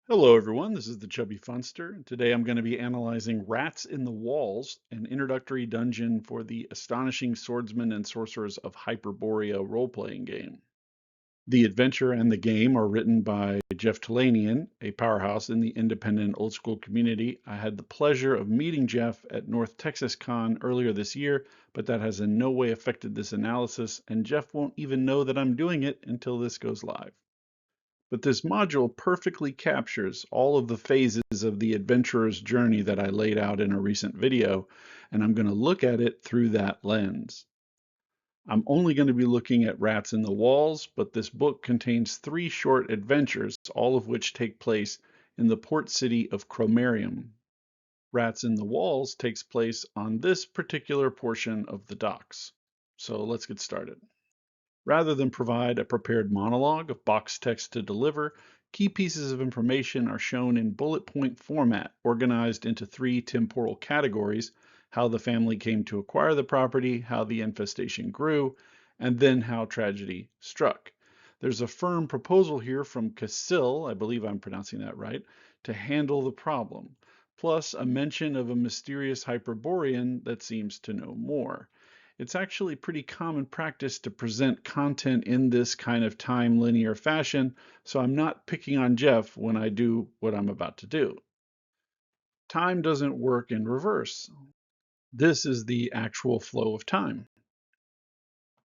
Hello everyone, this is the Chubby Funster, and today I'm going to be analyzing Rats in the Walls, an introductory dungeon for the Astonishing Swordsmen and Sorcerers of Hyperborea role-playing game. The adventure and the game are written by Jeff Talanian, a powerhouse in the independent old school community. I had the pleasure of meeting Jeff at North Texas Con earlier this year, but that has in no way affected this analysis, and Jeff won't even know that I'm doing it until this goes live. But this module perfectly captures all of the phases of the adventurer's journey that I laid out in a recent video, and I'm going to look at it through that lens. I'm only going to be looking at Rats in the Walls, but this book contains 3 short adventures, all of which take place in the port city of Cromerium. Rats in the Walls takes place on this particular portion of the docks. So let's get started. Rather than provide a prepared monologue of box text to deliver, key pieces of information are shown in bullet point format, organized into 3 temporal categories: how the family came to acquire the property, how the infestation grew, and then how tragedy struck. There's a firm proposal here from Casil, I believe I'm pronouncing that right, to handle the problem, plus a mention of a mysterious Hyperborean that seems to know more. It's actually pretty common practice to present content in this kind of time linear fashion, so I'm not picking on Jeff when I do what I'm about to do. Time doesn't work in reverse. This is the actual flow of time.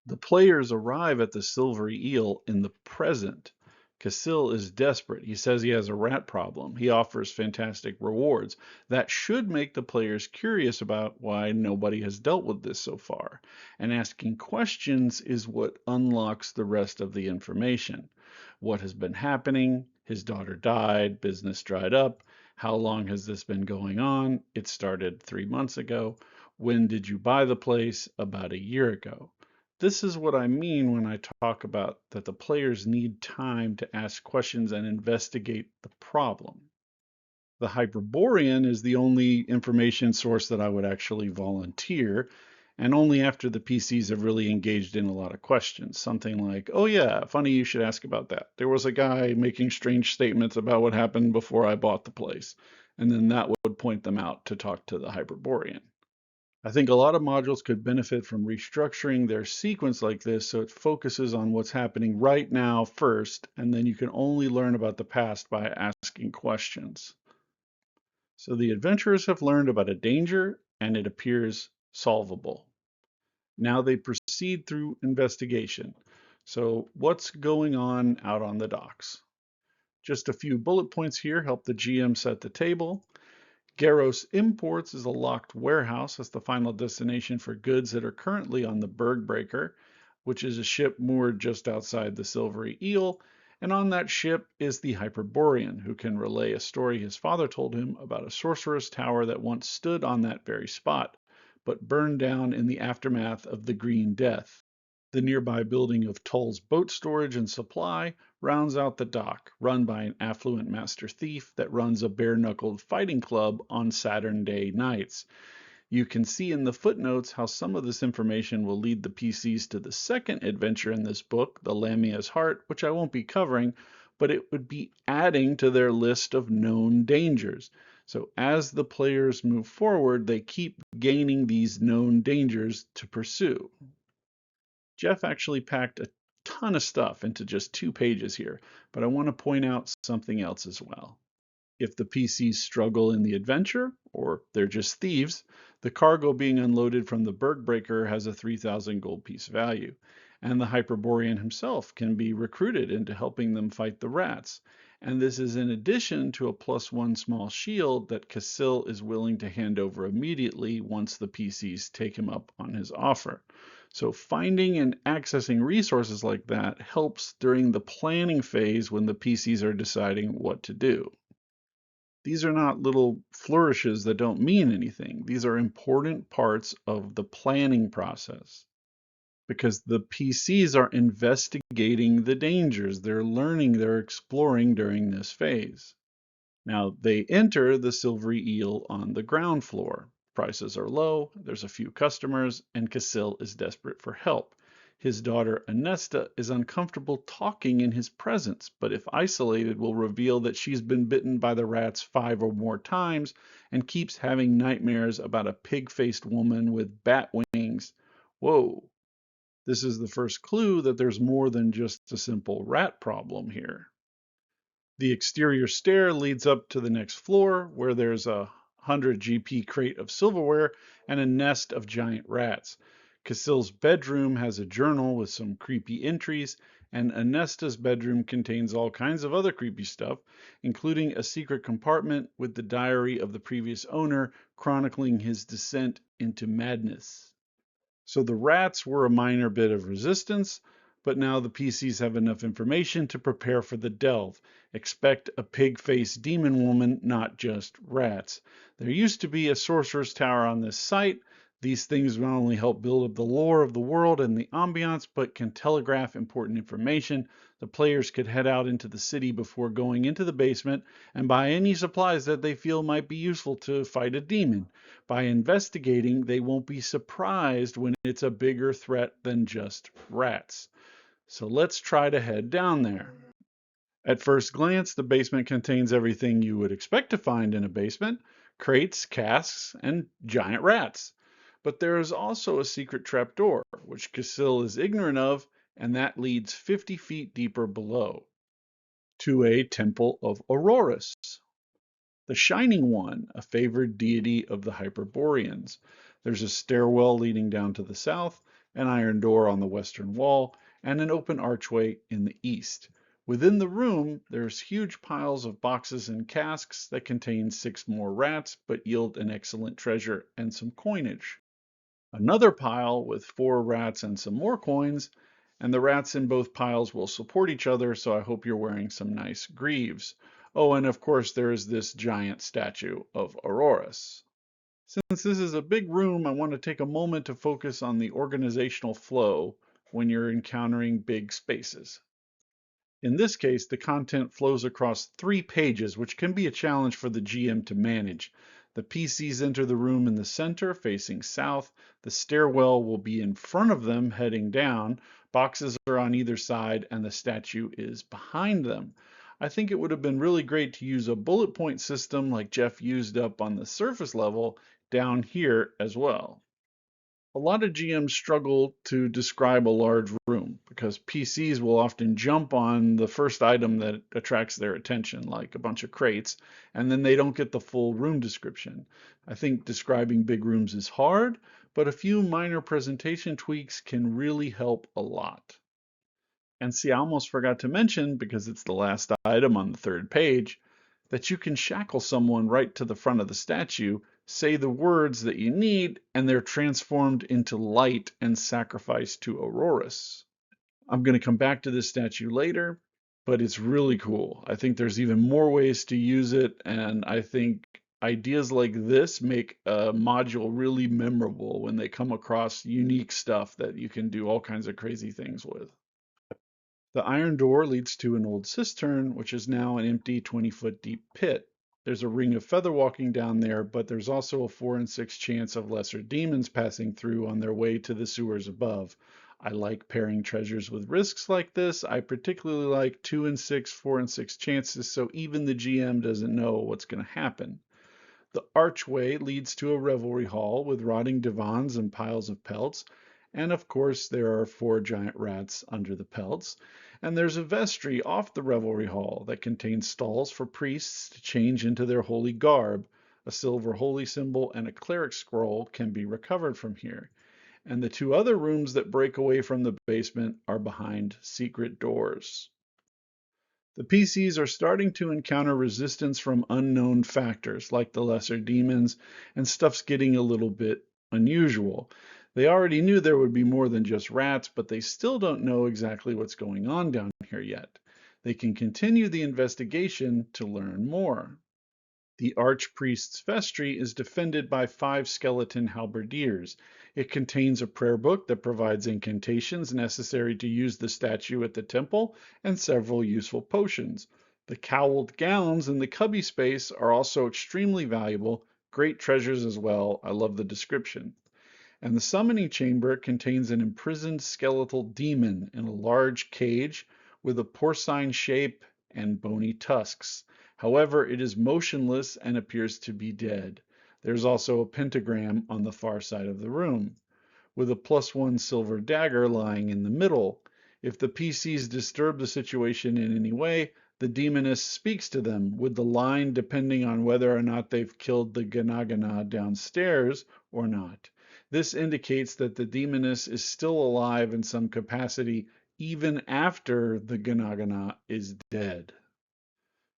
The players arrive at the Silvery Eel in the present. Casil is desperate. He says he has a rat problem. He offers fantastic rewards. That should make the players curious about why nobody has dealt with this so far. And asking questions is what unlocks the rest of the information. What has been happening? His daughter died, business dried up. How long has this been going on? It started 3 months ago. When did you buy the place? About a year ago. This is what I mean when I talk about that the players need time to ask questions and investigate the problem. The Hyperborean is the only information source that I would actually volunteer, and only after the PCs have really engaged in a lot of questions. Something like, oh yeah, funny you should ask about that. There was a guy making strange statements about what happened before I bought the place. And then that would point them out to talk to the Hyperborean. I think a lot of modules could benefit from restructuring their sequence like this so it focuses on what's happening right now first, and then you can only learn about the past by asking questions. So the adventurers have learned about a danger, and it appears solvable. Now they proceed through investigation. So what's going on out on the docks? Just a few bullet points here help the GM set the table. Garros Imports is a locked warehouse as the final destination for goods that are currently on the Bergbreaker, which is a ship moored just outside the Silvery Eel, and on that ship is the Hyperborean, who can relay a story his father told him about a sorcerer's tower that once stood on that very spot, but burned down in the aftermath of the Green Death. The nearby building of Tull's boat storage and supply rounds out the dock, run by an affluent master thief that runs a bare-knuckled fighting club on Saturday nights. You can see in the footnotes how some of this information will lead the PCs to the second adventure in this book, The Lamia's Heart, which I won't be covering, but it would be adding to their list of known dangers. So as the players move forward, they keep gaining these known dangers to pursue. Jeff actually packed a ton of stuff into just 2 pages here, but I want to point out something else as well. If the PCs struggle in the adventure, or they're just thieves, the cargo being unloaded from the Bergbreaker has a 3,000 gold piece value, and the Hyperborean himself can be recruited into helping them fight the rats. And this is in addition to a +1 small shield that Casil is willing to hand over immediately once the PCs take him up on his offer. So finding and accessing resources like that helps during the planning phase when the PCs are deciding what to do. These are not little flourishes that don't mean anything. These are important parts of the planning process because the PCs are investigating the dangers. They're learning, they're exploring during this phase. Now, they enter the Silvery Eel on the ground floor. Prices are low, there's a few customers, and Casil is desperate for help. His daughter Anesta is uncomfortable talking in his presence, but if isolated, will reveal that she's been bitten by the rats 5 or more times and keeps having nightmares about a pig-faced woman with bat wings. Whoa. This is the first clue that there's more than just a simple rat problem here. The exterior stair leads up to the next floor, where there's a 100 GP crate of silverware and a nest of giant rats. Casil's bedroom has a journal with some creepy entries, and Anesta's bedroom contains all kinds of other creepy stuff, including a secret compartment with the diary of the previous owner chronicling his descent into madness. So the rats were a minor bit of resistance, but now the PCs have enough information to prepare for the delve. Expect a pig-faced demon woman, not just rats. There used to be a sorcerer's tower on this site. These things not only help build up the lore of the world and the ambiance, but can telegraph important information. The players could head out into the city before going into the basement and buy any supplies that they feel might be useful to fight a demon. By investigating, they won't be surprised when it's a bigger threat than just rats. So let's try to head down there. At first glance, the basement contains everything you would expect to find in a basement: crates, casks, and giant rats. But there is also a secret trapdoor, which Casil is ignorant of, and that leads 50 feet deeper below, to a temple of Aurorus, the Shining One, a favored deity of the Hyperboreans. There's a stairwell leading down to the south, an iron door on the western wall, and an open archway in the east. Within the room, there's huge piles of boxes and casks that contain 6 more rats, but yield an excellent treasure and some coinage. Another pile with 4 rats and some more coins, and the rats in both piles will support each other, so I hope you're wearing some nice greaves. Oh, and of course there is this giant statue of Aurorus. Since this is a big room, I want to take a moment to focus on the organizational flow when you're encountering big spaces. In this case, the content flows across 3 pages, which can be a challenge for the GM to manage. The PCs enter the room in the center, facing south. The stairwell will be in front of them, heading down. Boxes are on either side, and the statue is behind them. I think it would have been really great to use a bullet point system like Jeff used up on the surface level down here as well. A lot of GMs struggle to describe a large room because PCs will often jump on the first item that attracts their attention, like a bunch of crates, and then they don't get the full room description. I think describing big rooms is hard, but a few minor presentation tweaks can really help a lot. And see, I almost forgot to mention, because it's the last item on the 3rd page, that you can shackle someone right to the front of the statue, say the words that you need, and they're transformed into light and sacrificed to Aurorus. I'm going to come back to this statue later, but it's really cool. I think there's even more ways to use it, and I think ideas like this make a module really memorable when they come across unique stuff that you can do all kinds of crazy things with. The iron door leads to an old cistern, which is now an empty 20-foot deep pit. There's a ring of feather walking down there, but there's also a 4 in 6 chance of lesser demons passing through on their way to the sewers above. I like pairing treasures with risks like this. I particularly like 2 in 6, 4 in 6 chances, so even the GM doesn't know what's going to happen. The archway leads to a revelry hall with rotting divans and piles of pelts. And of course, there are 4 giant rats under the pelts. And there's a vestry off the revelry hall that contains stalls for priests to change into their holy garb. A silver holy symbol and a cleric scroll can be recovered from here. And the 2 other rooms that break away from the basement are behind secret doors. The PCs are starting to encounter resistance from unknown factors like the lesser demons, and stuff's getting a little bit unusual. They already knew there would be more than just rats, but they still don't know exactly what's going on down here yet. They can continue the investigation to learn more. The archpriest's vestry is defended by 5 skeleton halberdiers. It contains a prayer book that provides incantations necessary to use the statue at the temple and several useful potions. The cowled gowns in the cubby space are also extremely valuable, great treasures as well. I love the description. And the summoning chamber contains an imprisoned skeletal demon in a large cage with a porcine shape and bony tusks. However, it is motionless and appears to be dead. There's also a pentagram on the far side of the room, with a +1 silver dagger lying in the middle. If the PCs disturb the situation in any way, the demoness speaks to them, with the line depending on whether or not they've killed the Ganagana downstairs or not. This indicates that the demoness is still alive in some capacity even after the Ganagana is dead.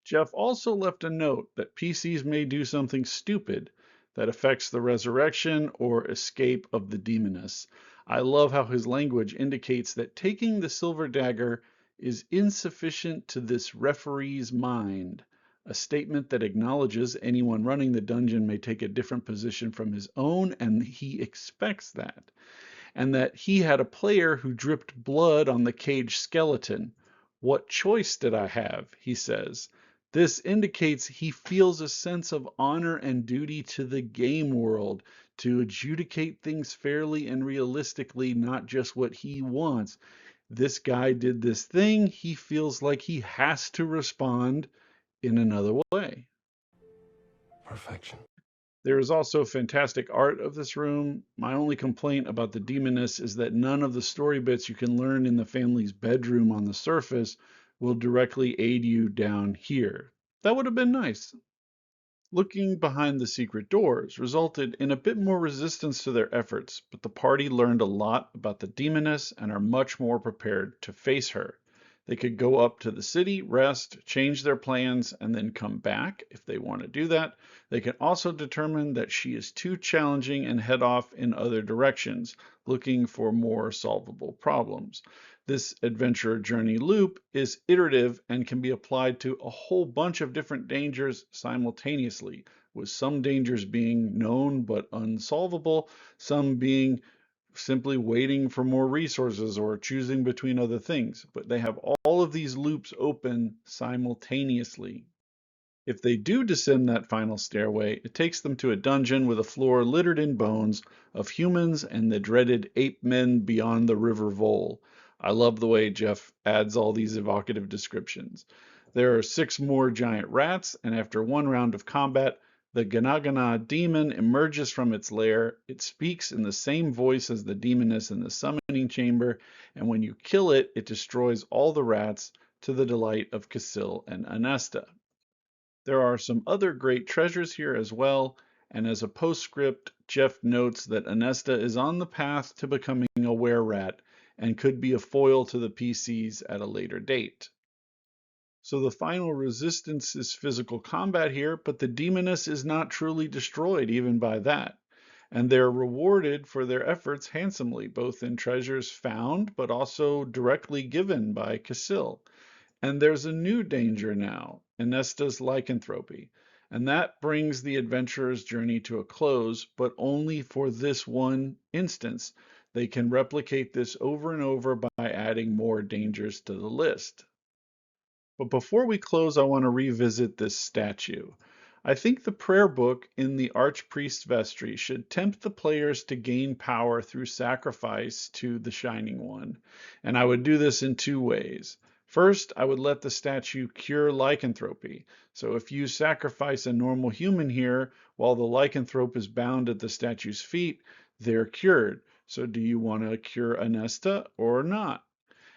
Jeff also left a note that PCs may do something stupid that affects the resurrection or escape of the demoness. I love how his language indicates that taking the silver dagger is insufficient to this referee's mind, a statement that acknowledges anyone running the dungeon may take a different position from his own, and he expects that. And that he had a player who dripped blood on the cage skeleton. What choice did I have? He says. This indicates he feels a sense of honor and duty to the game world to adjudicate things fairly and realistically, not just what he wants. This guy did this thing. He feels like he has to respond in another way. Perfection. There is also fantastic art of this room. My only complaint about the demoness is that none of the story bits you can learn in the family's bedroom on the surface will directly aid you down here. That would have been nice. Looking behind the secret doors resulted in a bit more resistance to their efforts, but the party learned a lot about the demoness and are much more prepared to face her. They could go up to the city, rest, change their plans, and then come back if they want to do that. They can also determine that she is too challenging and head off in other directions, looking for more solvable problems. This adventure journey loop is iterative and can be applied to a whole bunch of different dangers simultaneously, with some dangers being known but unsolvable, some being simply waiting for more resources or choosing between other things. But they have all of these loops open simultaneously. If they do descend that final stairway, it takes them to a dungeon with a floor littered in bones of humans and the dreaded ape men beyond the river Vole. I love the way Jeff adds all these evocative descriptions. There are 6 more giant rats, and after one round of combat, the Ganagana demon emerges from its lair. It speaks in the same voice as the demoness in the summoning chamber, and when you kill it, it destroys all the rats to the delight of Casil and Anesta. There are some other great treasures here as well, and as a postscript, Jeff notes that Anesta is on the path to becoming a were-rat and could be a foil to the PCs at a later date. So the final resistance is physical combat here, but the demoness is not truly destroyed even by that. And they're rewarded for their efforts handsomely, both in treasures found, but also directly given by Casil. And there's a new danger now, Inesta's lycanthropy, and that brings the adventurer's journey to a close, but only for this one instance. They can replicate this over and over by adding more dangers to the list. But before we close, I want to revisit this statue. I think the prayer book in the Archpriest's vestry should tempt the players to gain power through sacrifice to the Shining One. And I would do this in 2 ways. First, I would let the statue cure lycanthropy. So if you sacrifice a normal human here, while the lycanthrope is bound at the statue's feet, they're cured. So do you want to cure Anesta or not?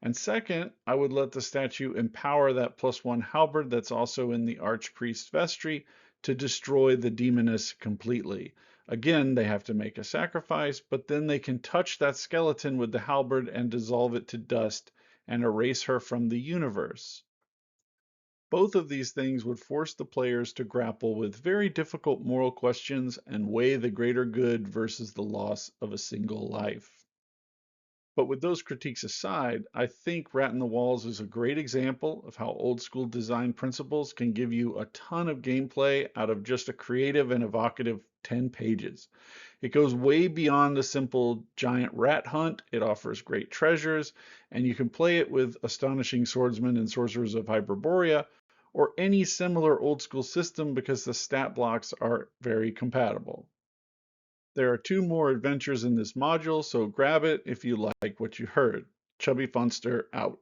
And second, I would let the statue empower that +1 halberd that's also in the Archpriest's vestry to destroy the demoness completely. Again, they have to make a sacrifice, but then they can touch that skeleton with the halberd and dissolve it to dust and erase her from the universe. Both of these things would force the players to grapple with very difficult moral questions and weigh the greater good versus the loss of a single life. But with those critiques aside, I think Rat in the Walls is a great example of how old school design principles can give you a ton of gameplay out of just a creative and evocative 10 pages. It goes way beyond a simple giant rat hunt. It offers great treasures, and you can play it with Astonishing Swordsmen and Sorcerers of Hyperborea, or any similar old school system because the stat blocks are very compatible. There are 2 more adventures in this module, so grab it if you like what you heard. Chubby Funster out.